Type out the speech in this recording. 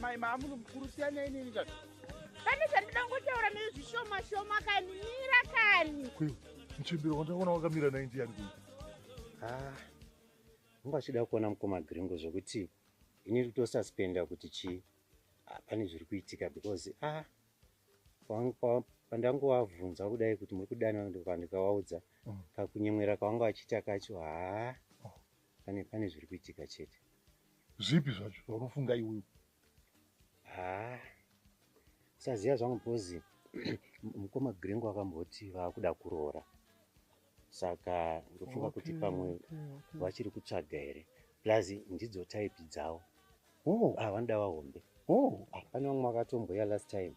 mai mamunomukurusiyana inini kani pane zvandida ngotaura nezvishoma shoma kani mira kani muchimbiro wandaona wakamira naye ndiani kuyi unga achida kuona mukoma Gringo zvokuti ini kutosaspenda kuti chii pane zviri kuitika because pandangowabvunza kudai kuti muri kudana ndikavaudza kakunyemwera kawanga vachiita kacho pane zviri kuitika chete. Zvipi zvacho zvaunofunga iwewe? Saziva zvangu because mukoma Gringo akamboti vakuda kuroora, saka ndofunga kuti pamwe vachiri kutsvaga here, plus ndidzo type dzavo vanoda vahombe. Pane vamwe vakatomboya last time.